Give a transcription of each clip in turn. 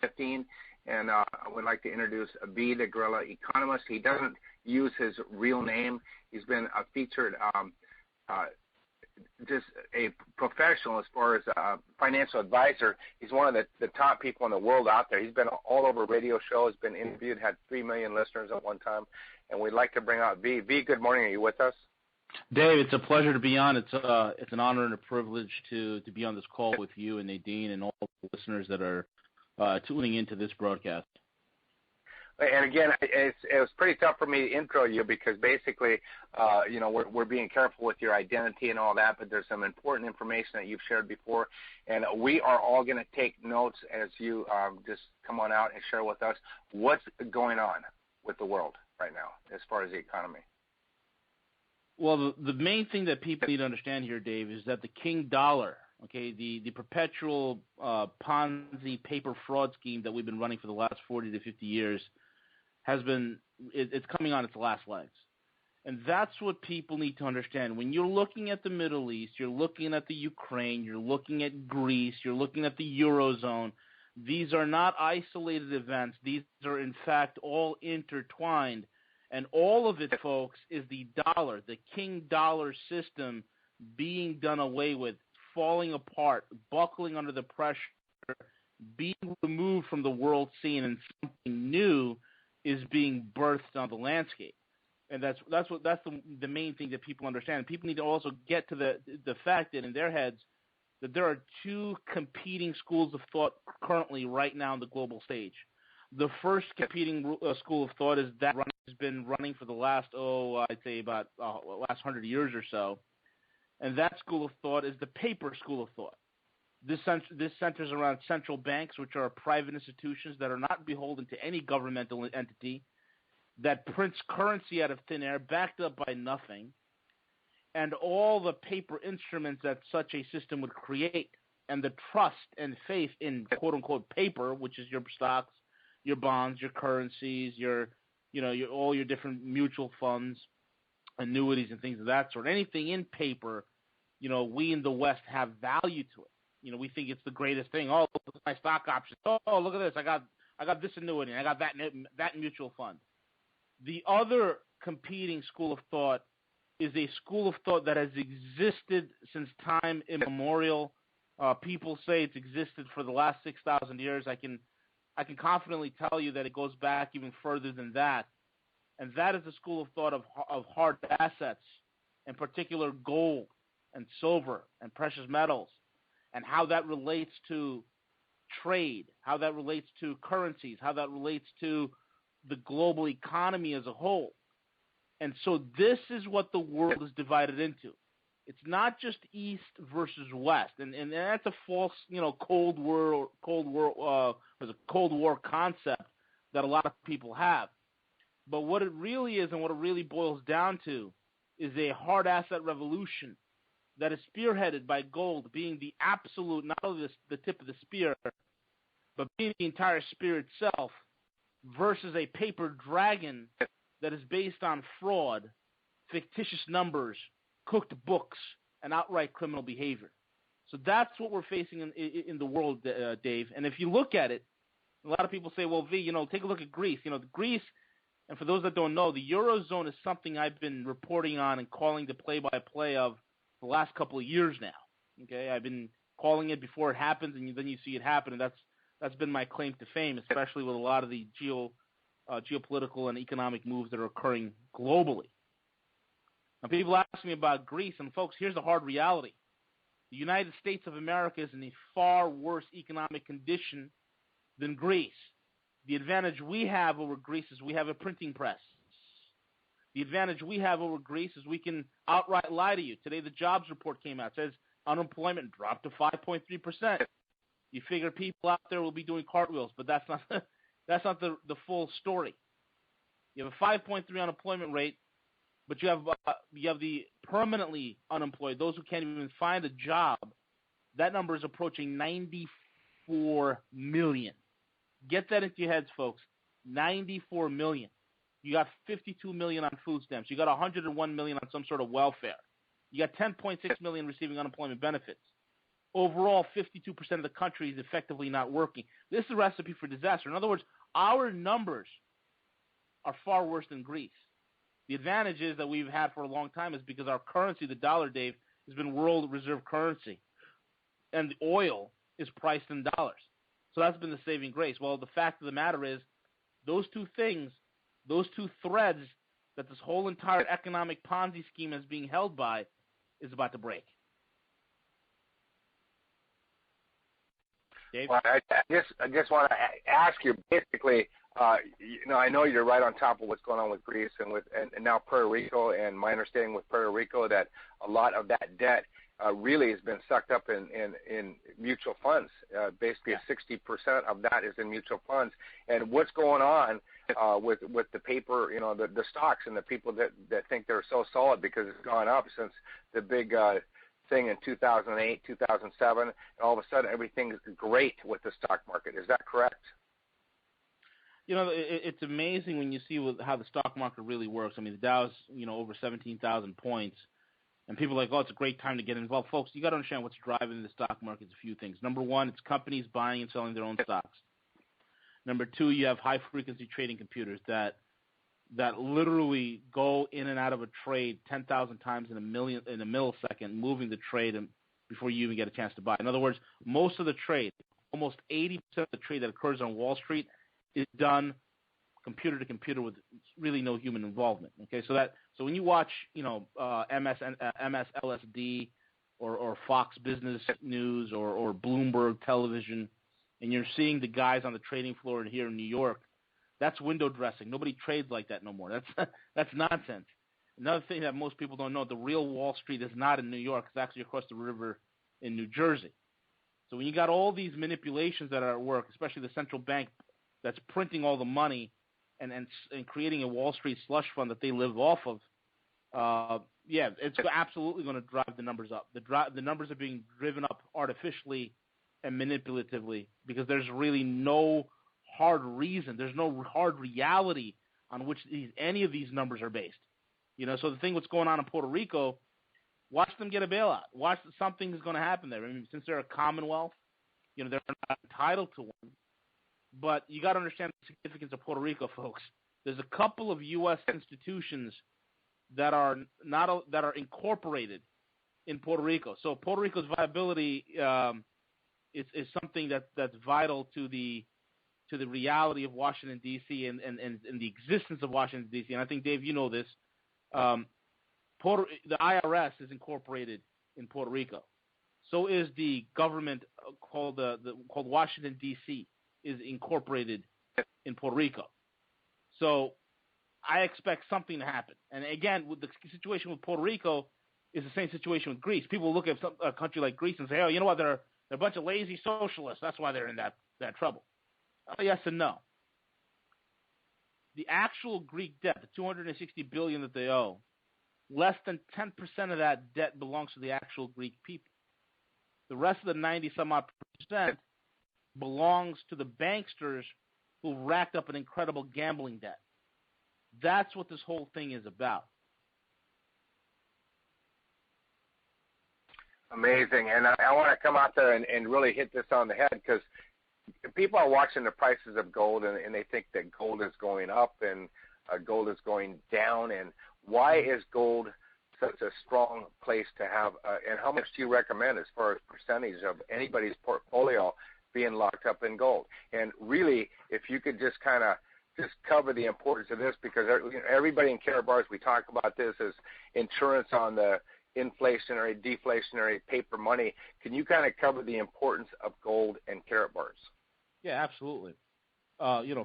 15, and I would like to introduce V, the Guerrilla Economist. He doesn't use his real name. He's been a featured just a professional as far as a financial advisor. He's one of the top people in the world out there. He's been all over radio shows, been interviewed, had 3 million listeners at one time, and we'd like to bring out V. V, good morning. Are you with us? Dave, it's a pleasure to be on. It's an honor and a privilege to be on this call with you and Nadine and all the listeners that are tuning into this broadcast. And again, it was pretty tough for me to intro you because basically, we're being careful with your identity and all that, but there's some important information that you've shared before, and we are all going to take notes as you just come on out and share with us what's going on with the world right now as far as the economy. Well, the main thing that people need to understand here, Dave, is that the king dollar, okay, the perpetual Ponzi paper fraud scheme that we've been running for the last 40 to 50 years it's coming on its last legs. And that's what people need to understand. When you're looking at the Middle East, you're looking at the Ukraine, you're looking at Greece, you're looking at the Eurozone, these are not isolated events. These are, in fact, all intertwined. And all of it, folks, is the dollar, the king dollar system being done away with, falling apart, buckling under the pressure, being removed from the world scene, and something new is being birthed on the landscape. And that's the main thing that people understand. People need to also get to the fact that in their heads that there are two competing schools of thought currently right now on the global stage. The first competing school of thought is that has been running for the last, I'd say about last 100 years or so. And that school of thought is the paper school of thought. This centers around central banks, which are private institutions that are not beholden to any governmental entity, that prints currency out of thin air, backed up by nothing, and all the paper instruments that such a system would create, and the trust and faith in quote-unquote paper, which is your stocks, your bonds, your currencies, all your different mutual funds, annuities, and things of that sort. Anything in paper, we in the West have value to it. We think it's the greatest thing. Oh, look at my stock options. Oh, look at this. I got this annuity. I got that mutual fund. The other competing school of thought is a school of thought that has existed since time immemorial. People say it's existed for the last 6,000 years. I can confidently tell you that it goes back even further than that. And that is the school of thought of hard assets, in particular gold and silver and precious metals, and how that relates to trade, how that relates to currencies, how that relates to the global economy as a whole. And so this is what the world is divided into. It's not just East versus West, and that's a false, Cold War concept that a lot of people have. But what it really is, and what it really boils down to, is a hard asset revolution that is spearheaded by gold being the absolute, not only the tip of the spear, but being the entire spear itself, versus a paper dragon that is based on fraud, fictitious numbers, cooked books, and outright criminal behavior. So that's what we're facing in the world, Dave. And if you look at it, a lot of people say, well, V, take a look at Greece. Greece, and for those that don't know, the Eurozone is something I've been reporting on and calling the play-by-play of the last couple of years now. Okay, I've been calling it before it happens, and then you see it happen, and that's been my claim to fame, especially with a lot of the geopolitical and economic moves that are occurring globally. Now, people ask me about Greece, and folks, here's the hard reality. The United States of America is in a far worse economic condition than Greece. The advantage we have over Greece is we have a printing press. The advantage we have over Greece is we can outright lie to you. Today the jobs report came out. It says unemployment dropped to 5.3%. You figure people out there will be doing cartwheels, but that's not the full story. You have a 5.3 unemployment rate, but you have the permanently unemployed, those who can't even find a job. That number is approaching 94 million. Get that into your heads, folks. 94 million. You got 52 million on food stamps. You got 101 million on some sort of welfare. You got 10.6 million receiving unemployment benefits. overall 52% of the country is effectively not working. This is a recipe for disaster. In other words, our numbers are far worse than Greece. The advantage is that we've had for a long time is because our currency, the dollar, Dave, has been world reserve currency, and the oil is priced in dollars. So that's been the saving grace. Well, the fact of the matter is those two things, those two threads that this whole entire economic Ponzi scheme is being held by is about to break. Dave? Well, I just want to ask you, basically, I know you're right on top of what's going on with Greece and now Puerto Rico, and my understanding with Puerto Rico that a lot of that debt really has been sucked up in mutual funds. Basically, 60% of that is in mutual funds. And what's going on with the paper, the stocks and the people that think they're so solid because it's gone up since the big thing in 2008, 2007, and all of a sudden everything's great with the stock market. Is that correct? It's amazing when you see how the stock market really works. I mean, the Dow's, over 17,000 points, and people are like, oh, it's a great time to get involved. Folks, you got to understand what's driving the stock market is a few things. Number one, it's companies buying and selling their own stocks. Number two, you have high-frequency trading computers that literally go in and out of a trade 10,000 times in a millisecond, moving the trade before you even get a chance to buy. In other words, most of the trade, almost 80% of the trade that occurs on Wall Street is done computer to computer with really no human involvement. Okay, so when you watch, MSLSD or Fox Business News or Bloomberg Television, and you're seeing the guys on the trading floor here in New York, that's window dressing. Nobody trades like that no more. That's nonsense. Another thing that most people don't know, the real Wall Street is not in New York. It's actually across the river in New Jersey. So when you got all these manipulations that are at work, especially the central bank that's printing all the money and creating a Wall Street slush fund that they live off of, it's absolutely going to drive the numbers up. The numbers are being driven up artificially and manipulatively because there's really no hard reason. There's no hard reality on which any of these numbers are based. So the thing what's going on in Puerto Rico, watch them get a bailout. Watch something is going to happen there. I mean, since they're a commonwealth, they're not entitled to one. But you got to understand the significance of Puerto Rico, folks. There's a couple of U.S. institutions that are incorporated in Puerto Rico. So Puerto Rico's viability is something that's vital to the reality of Washington D.C. and the existence of Washington D.C. And I think, Dave, you know this. The IRS is incorporated in Puerto Rico. So is the government called Washington D.C. is incorporated in Puerto Rico. So I expect something to happen. And again, with the situation with Puerto Rico is the same situation with Greece. People look at a country like Greece and say, oh, you know what, they're a bunch of lazy socialists. That's why they're in that trouble. Yes and no. The actual Greek debt, the $260 billion that they owe, less than 10% of that debt belongs to the actual Greek people. The rest of the 90-some-odd percent belongs to the banksters who racked up an incredible gambling debt. That's what this whole thing is about. Amazing. And I want to come out there and really hit this on the head because people are watching the prices of gold and they think that gold is going up and gold is going down. And why is gold such a strong place to have? And how much do you recommend as far as percentage of anybody's portfolio being locked up in gold? And really, if you could just kind of cover the importance of this, because everybody in Karatbars, we talk about this as insurance on the inflationary, deflationary paper money. Can you kind of cover the importance of gold and Karatbars? Yeah, absolutely.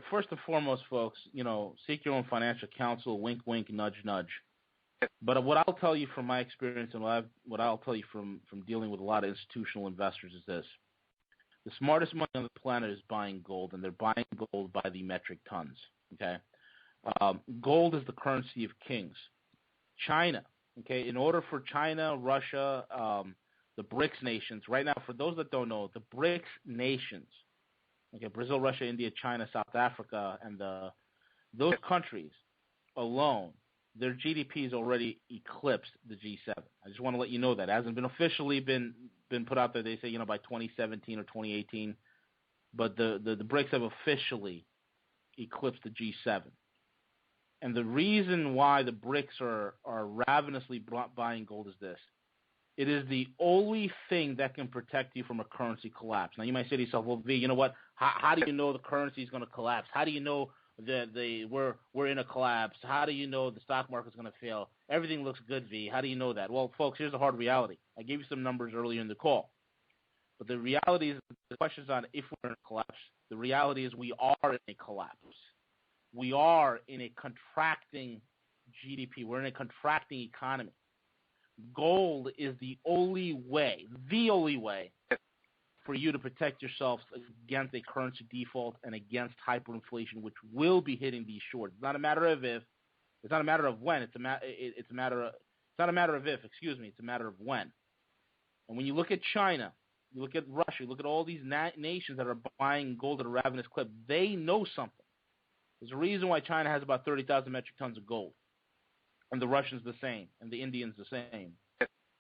First and foremost, folks, seek your own financial counsel, wink, wink, nudge, nudge. But what I'll tell you from my experience and what I'll tell you from dealing with a lot of institutional investors is this. The smartest money on the planet is buying gold, and they're buying gold by the metric tons, okay? Gold is the currency of kings. China, okay, in order for China, Russia, the BRICS nations, right now, for those that don't know, the BRICS nations, okay, Brazil, Russia, India, China, South Africa, and those countries alone their GDP has already eclipsed the G7. I just want to let you know that. It hasn't been officially been put out there. They say, by 2017 or 2018, but the BRICS have officially eclipsed the G7. And the reason why the BRICS are ravenously buying gold is this. It is the only thing that can protect you from a currency collapse. Now, you might say to yourself, well, V, you know what? How do you know the currency is going to collapse? How do you know that we're in a collapse? How do you know the stock market's going to fail? Everything looks good, V. How do you know that? Well, folks, here's the hard reality. I gave you some numbers earlier in the call. But the reality is, the question's not if we're in a collapse. The reality is we are in a collapse. We are in a contracting GDP. We're in a contracting economy. Gold is the only way for you to protect yourselves against a currency default and against hyperinflation, which will be hitting these shorts. It's not a matter of if. It's not a matter of when. It's not a matter of if. Excuse me. It's a matter of when. And when you look at China, you look at Russia, you look at all these nations that are buying gold at a ravenous clip, they know something. There's a reason why China has about 30,000 metric tons of gold, and the Russians the same, and the Indians the same,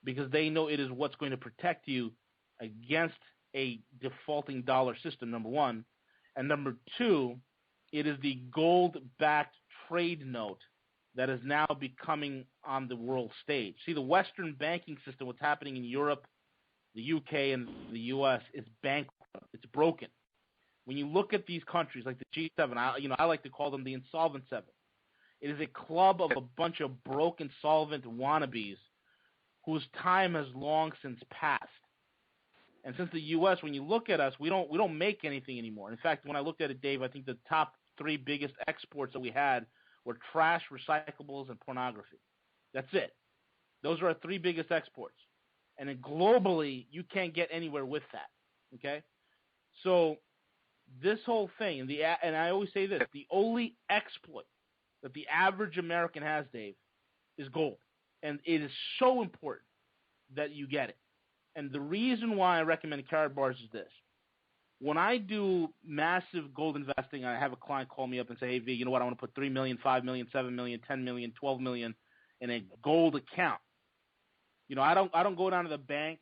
because they know it is what's going to protect you against a defaulting dollar system, number one. And number two, it is the gold-backed trade note that is now becoming on the world stage. See, the Western banking system, what's happening in Europe, the UK, and the US, is bankrupt. It's broken. When you look at these countries like the G7, I like to call them the insolvent seven. It is a club of a bunch of broken, solvent wannabes whose time has long since passed. And since the U.S., when you look at us, we don't make anything anymore. In fact, when I looked at it, Dave, I think the top three biggest exports that we had were trash, recyclables, and pornography. That's it. Those are our three biggest exports. And then globally, you can't get anywhere with that. Okay? So this whole thing, and I always say this, the only exploit that the average American has, Dave, is gold. And it is so important that you get it. And the reason why I recommend Karatbars is this. When I do massive gold investing, I have a client call me up and say, hey, V, you know what? I want to put $3 million, $5 million, $7 million, $10 million, $12 million in a gold account. I don't go down to the bank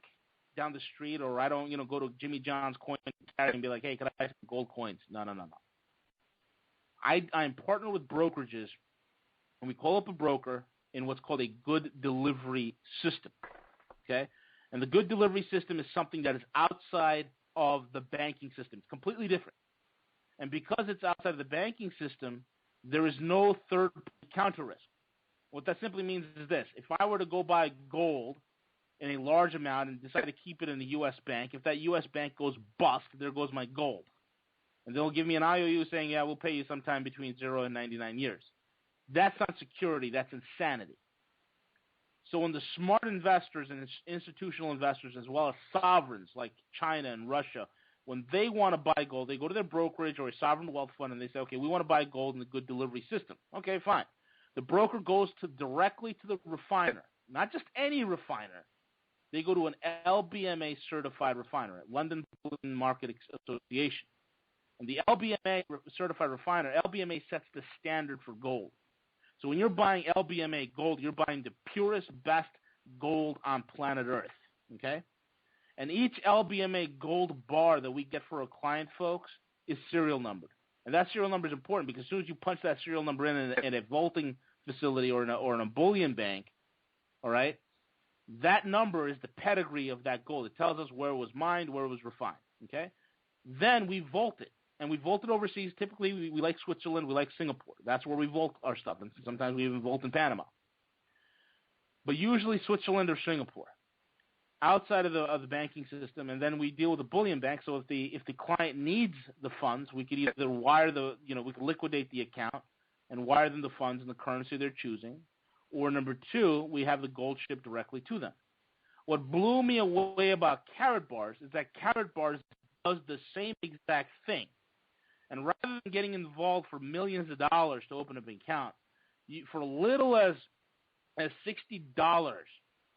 down the street, or I don't, go to Jimmy John's coin and be like, hey, can I buy some gold coins? No. I'm partnered with brokerages, and we call up a broker in what's called a good delivery system, okay? And the good delivery system is something that is outside of the banking system. It's completely different. And because it's outside of the banking system, there is no third counter risk. What that simply means is this. If I were to go buy gold in a large amount and decide to keep it in the U.S. bank, if that U.S. bank goes bust, there goes my gold. And they'll give me an IOU saying, yeah, we'll pay you sometime between 0 and 99 years. That's not security. That's insanity. So when the smart investors and institutional investors, as well as sovereigns like China and Russia, when they want to buy gold, they go to their brokerage or a sovereign wealth fund and they say, okay, we want to buy gold in the good delivery system. Okay, fine. The broker goes directly to the refiner, not just any refiner. They go to an LBMA certified refiner, London Bullion Market Association. And the LBMA certified refiner, LBMA sets the standard for gold. So when you're buying LBMA gold, you're buying the purest, best gold on planet Earth, okay? And each LBMA gold bar that we get for a client, folks, is serial numbered. And that serial number is important because as soon as you punch that serial number in a vaulting facility or in a bullion bank, all right, that number is the pedigree of that gold. It tells us where it was mined, where it was refined, okay? Then we vault it. And we vault it overseas. Typically, we like Switzerland. We like Singapore. That's where we vault our stuff. And sometimes we even vault in Panama. But usually Switzerland or Singapore, outside of the banking system. And then we deal with the bullion bank. So if the client needs the funds, we could either wire we could liquidate the account and wire them the funds in the currency they're choosing. Or number two, we have the gold shipped directly to them. What blew me away about Karatbars is that Karatbars does the same exact thing. And rather than getting involved for millions of dollars to open up an account, for little as $60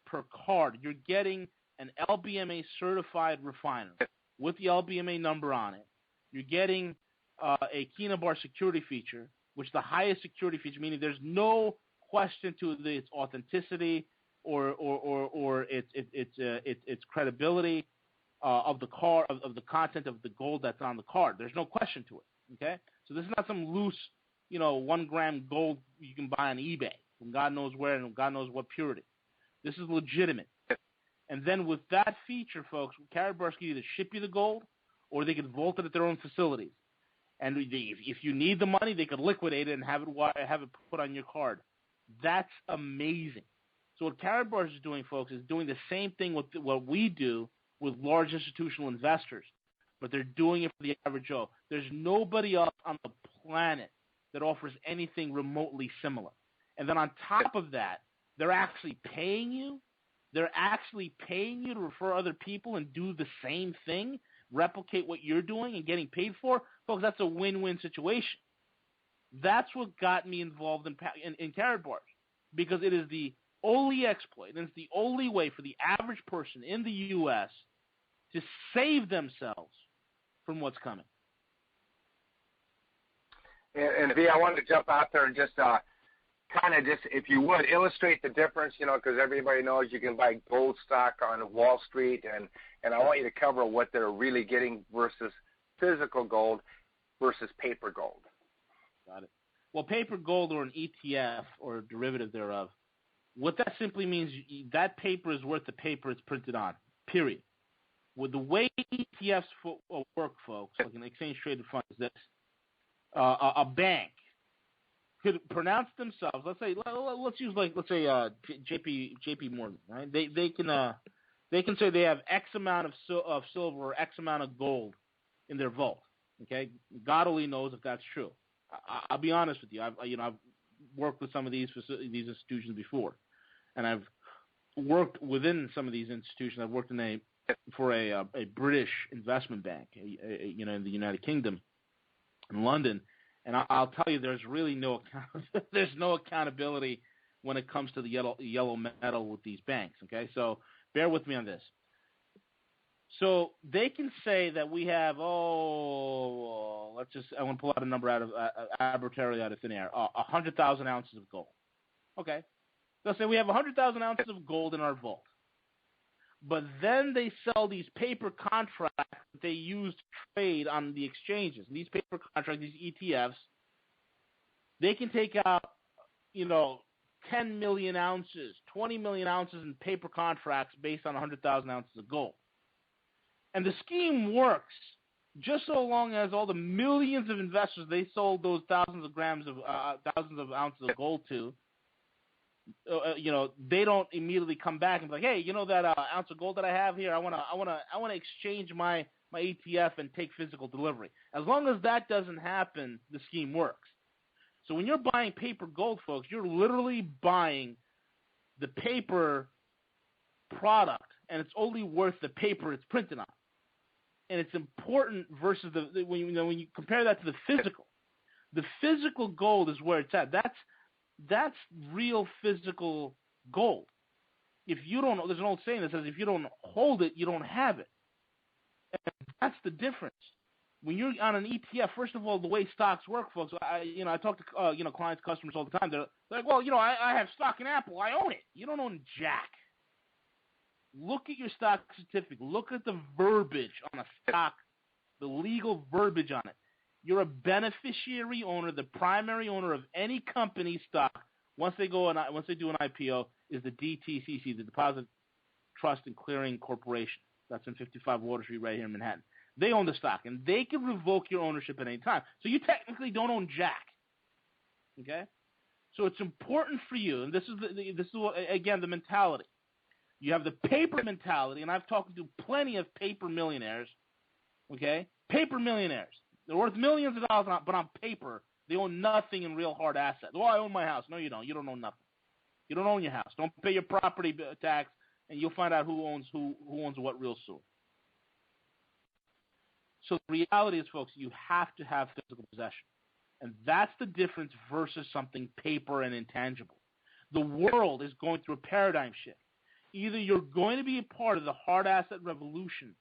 per card, you're getting an LBMA certified refiner with the LBMA number on it. You're getting a Kinabar security feature, which is the highest security feature, meaning there's no question to its authenticity or its credibility of the card, of the content of the gold that's on the card. There's no question to it. Okay, so this is not some loose, 1 gram gold you can buy on eBay from God knows where and God knows what purity. This is legitimate. And then with that feature, folks, Karatbars can either ship you the gold or they could vault it at their own facilities. And if you need the money, they could liquidate it and have it put on your card. That's amazing. So what Karatbars is doing, folks, is doing the same thing with what we do with large institutional investors, but they're doing it for the average Joe. There's nobody else on the planet that offers anything remotely similar. And then on top of that, they're actually paying you. They're actually paying you to refer other people and do the same thing, replicate what you're doing and getting paid for. Folks, that's a win-win situation. That's what got me involved in Karatbars, because it is the only exploit, and it's the only way for the average person in the U.S. to save themselves from what's coming. And V, I wanted to jump out there and just if you would, illustrate the difference, because everybody knows you can buy gold stock on Wall Street, and I want you to cover what they're really getting versus physical gold versus paper gold. Got it. Well, paper gold, or an ETF or a derivative thereof, what that simply means, that paper is worth the paper it's printed on, period. With the way ETFs work, folks, like an exchange-traded fund, is this. A bank could pronounce themselves. Let's say JP Morgan, right? They can say they have X amount of silver or X amount of gold in their vault. Okay, God only knows if that's true. I'll be honest with you. I've worked with some of these institutions before, and I've worked within some of these institutions. I've worked for a British investment bank, in the United Kingdom, in London. And I'll tell you, there's really no accountability when it comes to the yellow metal with these banks. Okay, so bear with me on this. So they can say that we have, I want to pull out a number arbitrarily out of thin air, 100,000 ounces of gold. Okay, they'll say we have 100,000 ounces of gold in our vault. But then they sell these paper contracts that they use to trade on the exchanges. And these paper contracts, these ETFs, they can take out, 10 million ounces, 20 million ounces in paper contracts based on 100,000 ounces of gold. And the scheme works just so long as all the millions of investors they sold those thousands of ounces of gold to, they don't immediately come back and be like, hey, that ounce of gold that I have here, I want to exchange my ETF and take physical delivery. As long as that doesn't happen, the scheme works. So when you're buying paper gold, folks, you're literally buying the paper product, and it's only worth the paper it's printed on. And it's important versus when you compare that to the physical gold is where it's at. That's real physical gold. If you don't, there's an old saying that says if you don't hold it, you don't have it. And that's the difference. When you're on an ETF, first of all, the way stocks work, folks, I talk to clients, customers all the time. They're like, well, I have stock in Apple. I own it. You don't own jack. Look at your stock certificate. Look at the verbiage on a stock, the legal verbiage on it. You're a beneficiary owner. The primary owner of any company stock, once they do an IPO, is the DTCC, the Deposit Trust and Clearing Corporation. That's in 55 Water Street right here in Manhattan. They own the stock, and they can revoke your ownership at any time. So you technically don't own jack. Okay? So it's important for you, and this is again the mentality. You have the paper mentality, and I've talked to plenty of paper millionaires. Okay? Paper millionaires. They're worth millions of dollars, but on paper, they own nothing in real hard assets. Well, I own my house. No, you don't. You don't own nothing. You don't own your house. Don't pay your property tax, and you'll find out who owns what real soon. So the reality is, folks, you have to have physical possession. And that's the difference versus something paper and intangible. The world is going through a paradigm shift. Either you're going to be a part of the hard asset revolution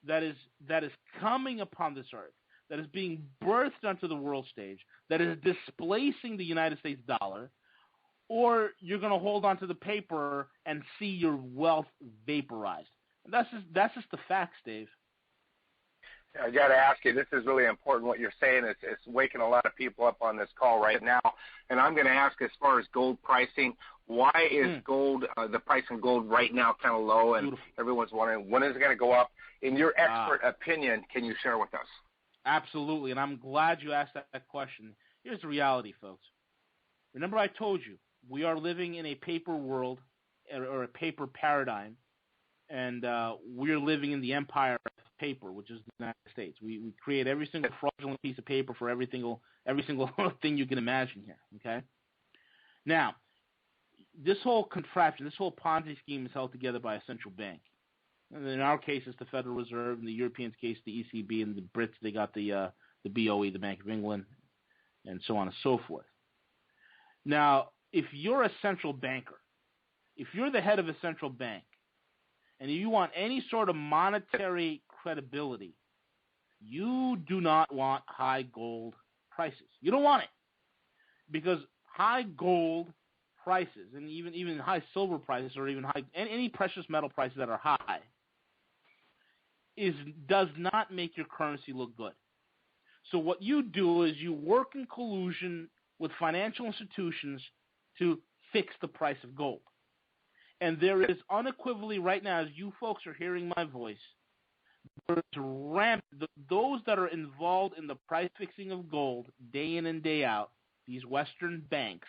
that is coming upon this earth, that is being birthed onto the world stage, that is displacing the United States dollar, or you're going to hold on to the paper and see your wealth vaporized. And that's just the facts, Dave. I got to ask you, this is really important what you're saying. It's waking a lot of people up on this call right now. And I'm going to ask, as far as gold pricing, why is gold, the price of gold right now kind of low? And everyone's wondering, when is it going to go up? In your expert opinion, can you share with us? Absolutely, and I'm glad you asked that question. Here's the reality, folks. Remember I told you, we are living in a paper world or a paper paradigm, and we're living in the empire of paper, which is the United States. We create every single fraudulent piece of paper for every single thing you can imagine here, okay? Now, this whole contraption, this whole Ponzi scheme is held together by a central bank. And in our case, it's the Federal Reserve. In the Europeans' case, the ECB, and the Brits, they got the BOE, the Bank of England, and so on and so forth. Now, if you're a central banker, if you're the head of a central bank, and you want any sort of monetary credibility, you do not want high gold prices. You don't want it, because high gold prices, and even high silver prices, or even any precious metal prices that are high, does not make your currency look good. So what you do is you work in collusion with financial institutions to fix the price of gold. And there is unequivocally right now, as you folks are hearing my voice, there's those that are involved in the price fixing of gold day in and day out, these Western banks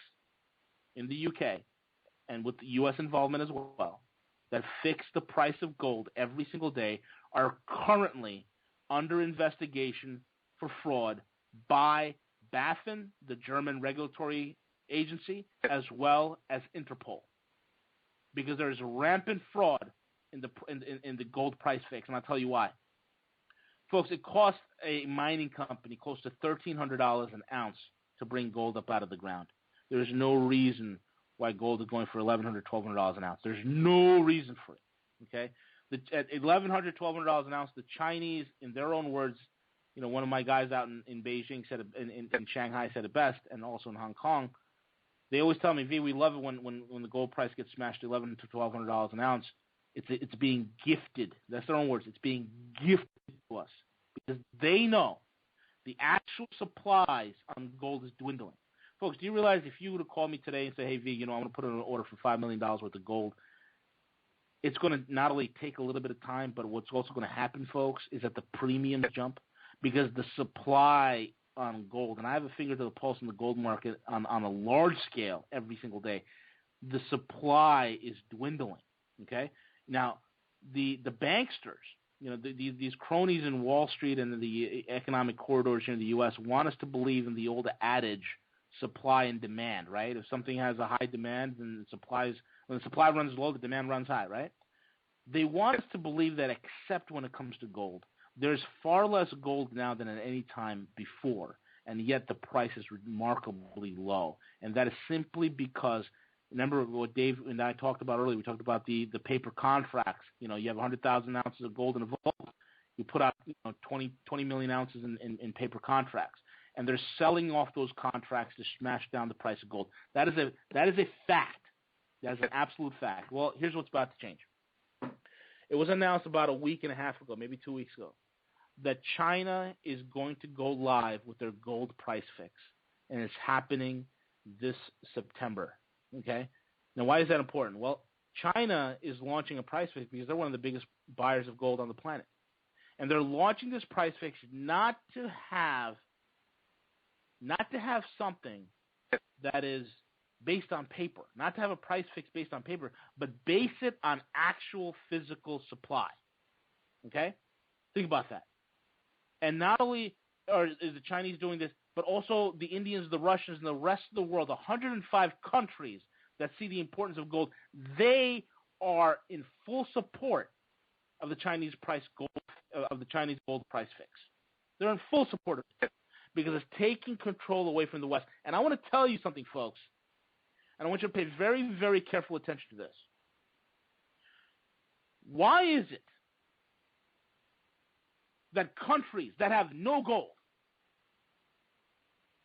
in the UK, and with the U.S. involvement as well, that fix the price of gold every single day, are currently under investigation for fraud by BaFin, the German regulatory agency, as well as Interpol, because there is rampant fraud in the gold price fix, and I'll tell you why. Folks, it costs a mining company close to $1,300 an ounce to bring gold up out of the ground. There is no reason why gold is going for $1,100, $1,200 an ounce. There's no reason for it. Okay, at $1,100, $1,200 an ounce, the Chinese, in their own words, one of my guys out in Beijing said in Shanghai said it best, and also in Hong Kong. They always tell me, V, we love it when the gold price gets smashed to $1,100 to $1,200 an ounce. It's being gifted. That's their own words. It's being gifted to us because they know the actual supplies on gold is dwindling. Folks, do you realize if you would have called me today and say, hey, V, I'm going to put in an order for $5 million worth of gold, it's going to not only take a little bit of time, but what's also going to happen, folks, is that the premiums jump because the supply on gold, and I have a finger to the pulse in the gold market on a large scale every single day, the supply is dwindling, okay? Now, the banksters, these cronies in Wall Street and the economic corridors here in the U.S. want us to believe in the old adage, supply and demand, right? If something has a high demand, then when the supply runs low, the demand runs high, right? They want us to believe that, except when it comes to gold. There's far less gold now than at any time before, and yet the price is remarkably low. And that is simply because, remember what Dave and I talked about earlier, we talked about the paper contracts. You have 100,000 ounces of gold in a vault. You put out 20 million ounces in paper contracts. And they're selling off those contracts to smash down the price of gold. That is a fact. That is an absolute fact. Well, here's what's about to change. It was announced about a week and a half ago, maybe 2 weeks ago, that China is going to go live with their gold price fix, and it's happening this September. Okay? Now, why is that important? Well, China is launching a price fix because they're one of the biggest buyers of gold on the planet. And they're launching this price fix not to have something that is based on paper, not to have a price fix based on paper, but base it on actual physical supply. Okay? Think about that. And not only is the Chinese doing this, but also the Indians, the Russians, and the rest of the world, 105 countries that see the importance of gold, they are in full support of the Chinese gold price fix. They're in full support of it because it's taking control away from the West. And I want to tell you something, folks, and I want you to pay very, very careful attention to this. Why is it that countries that have no gold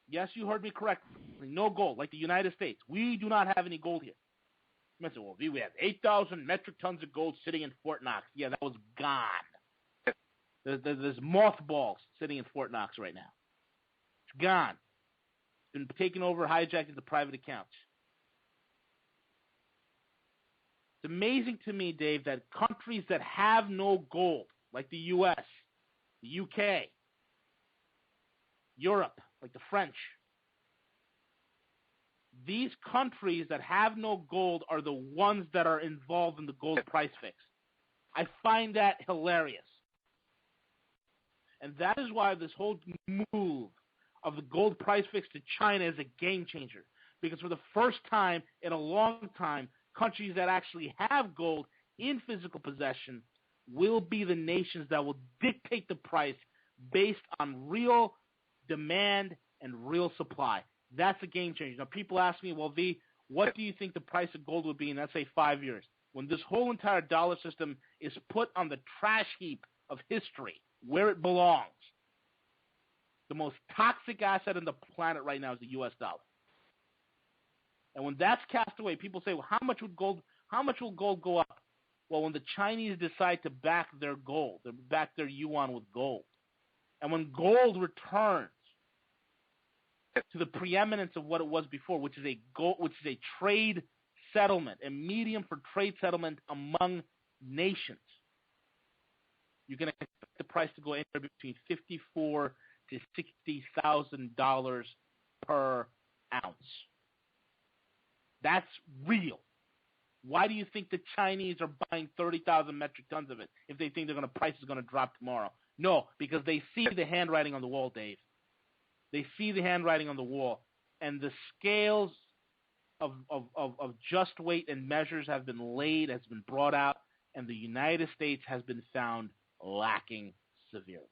Yes, you heard me correctly. No gold, like the United States. We do not have any gold here. You say, well, we have 8,000 metric tons of gold sitting in Fort Knox. Yeah, that was gone. There's mothballs sitting in Fort Knox right now. It's gone. It's been taken over, hijacked into private accounts. It's amazing to me, Dave, that countries that have no gold, like the U.S., the U.K., Europe, like the French, these countries that have no gold are the ones that are involved in the gold price fix. I find that hilarious. And that is why this whole move of the gold price fix to China is a game changer. Because for the first time in a long time, countries that actually have gold in physical possession will be the nations that will dictate the price based on real demand and real supply. That's a game changer. Now, people ask me, well, V, what do you think the price of gold would be in, let's say, 5 years? When this whole entire dollar system is put on the trash heap of history, where it belongs, the most toxic asset on the planet right now is the U.S. dollar. And when that's cast away, people say, well, how much will gold go up? Well, when the Chinese decide to back their gold, to back their yuan with gold, and when gold returns to the preeminence of what it was before, which is a trade settlement, a medium for trade settlement among nations, you can expect the price to go anywhere between $54,000 to $60,000 per ounce. That's real. Why do you think the Chinese are buying 30,000 metric tons of it if they think price is going to drop tomorrow? No, because they see the handwriting on the wall, Dave. They see the handwriting on the wall, and the scales of just weight and measures have been laid, has been brought out, and the United States has been found lacking severely.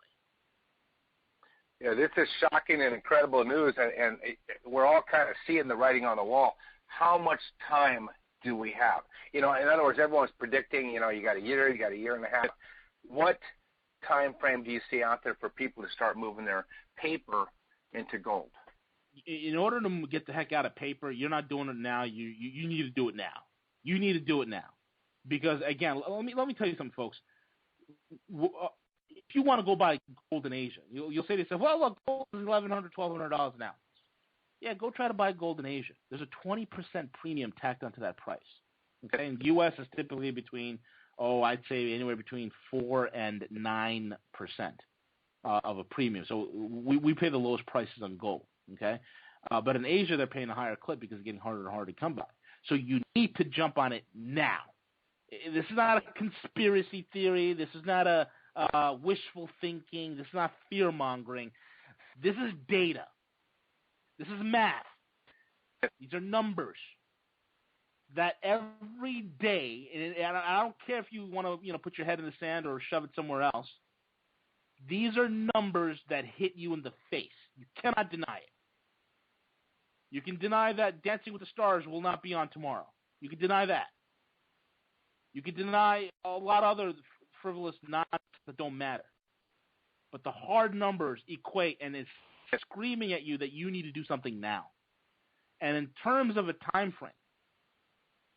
Yeah, this is shocking and incredible news, and we're all kind of seeing the writing on the wall. How much time do we have? In other words, everyone's predicting, you got a year and a half. What time frame do you see out there for people to start moving their paper into gold? In order to get the heck out of paper, you're not doing it now. You need to do it now. You need to do it now. Because, again, let me tell you something, folks. If you want to go buy gold in Asia, you'll say to yourself, well, look, gold is $1,100, $1,200 an ounce. Yeah, go try to buy gold in Asia. There's a 20% premium tacked onto that price. Okay, and the U.S. is typically between, I'd say anywhere between 4 and 9% of a premium. So we pay the lowest prices on gold. Okay, but in Asia they're paying a higher clip because it's getting harder and harder to come by. So you need to jump on it now. This is not a conspiracy theory. This is not a wishful thinking. This is not fear mongering. This is data. This is math. These are numbers that every day, and I don't care if you want to, put your head in the sand or shove it somewhere else. These are numbers that hit you in the face. You cannot deny it. You can deny that Dancing with the Stars will not be on tomorrow. You can deny that. You can deny a lot of other frivolous nonsense that don't matter. But the hard numbers equate, and it's screaming at you that you need to do something now. And in terms of a time frame,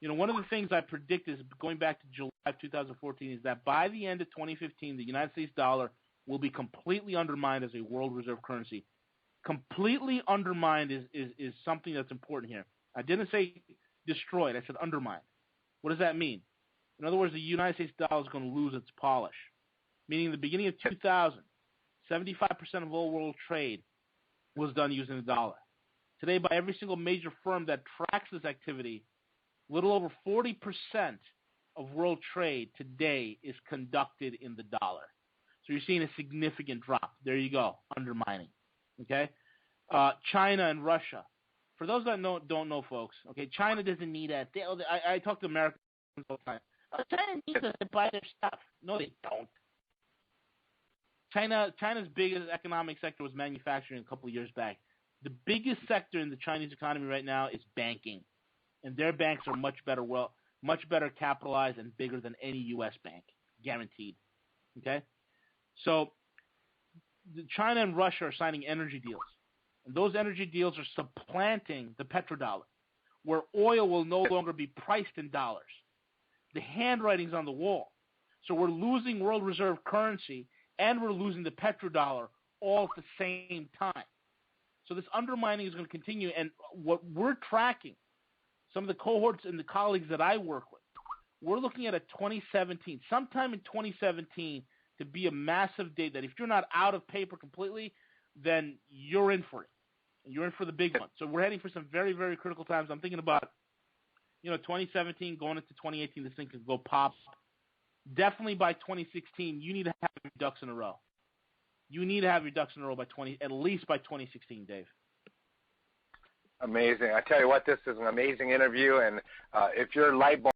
one of the things I predict is, going back to July of 2014, is that by the end of 2015, the United States dollar will be completely undermined as a world reserve currency. Completely undermined is something that's important here. I didn't say destroyed. I said undermined. What does that mean? In other words, the United States dollar is going to lose its polish, meaning in the beginning of 2000, 75% of all world trade was done using the dollar. Today, by every single major firm that tracks this activity, little over 40% of world trade today is conducted in the dollar. So you're seeing a significant drop. There you go, undermining. Okay, China and Russia. For those that don't know, folks, okay, China doesn't need us. I talk to Americans all the time. China needs us to buy their stuff. No, they don't. China's biggest economic sector was manufacturing a couple of years back. The biggest sector in the Chinese economy right now is banking, and their banks are much better capitalized and bigger than any U.S. bank, guaranteed. Okay, so China and Russia are signing energy deals, And those energy deals are supplanting the petrodollar, where oil will no longer be priced in dollars. The handwriting's on the wall. So we're losing world reserve currency and we're losing the petrodollar all at the same time. So this undermining is going to continue. And what we're tracking, some of the cohorts and the colleagues that I work with, we're looking at a 2017, sometime in 2017, to be a massive date that if you're not out of paper completely, then you're in for it. You're in for the big one. So we're heading for some very, very critical times. I'm thinking about, 2017 going into 2018, this thing could go pop. Definitely by 2016, you need to have your ducks in a row. You need to have your ducks in a row at least by 2016, Dave. Amazing. I tell you what, this is an amazing interview, and if your light bulb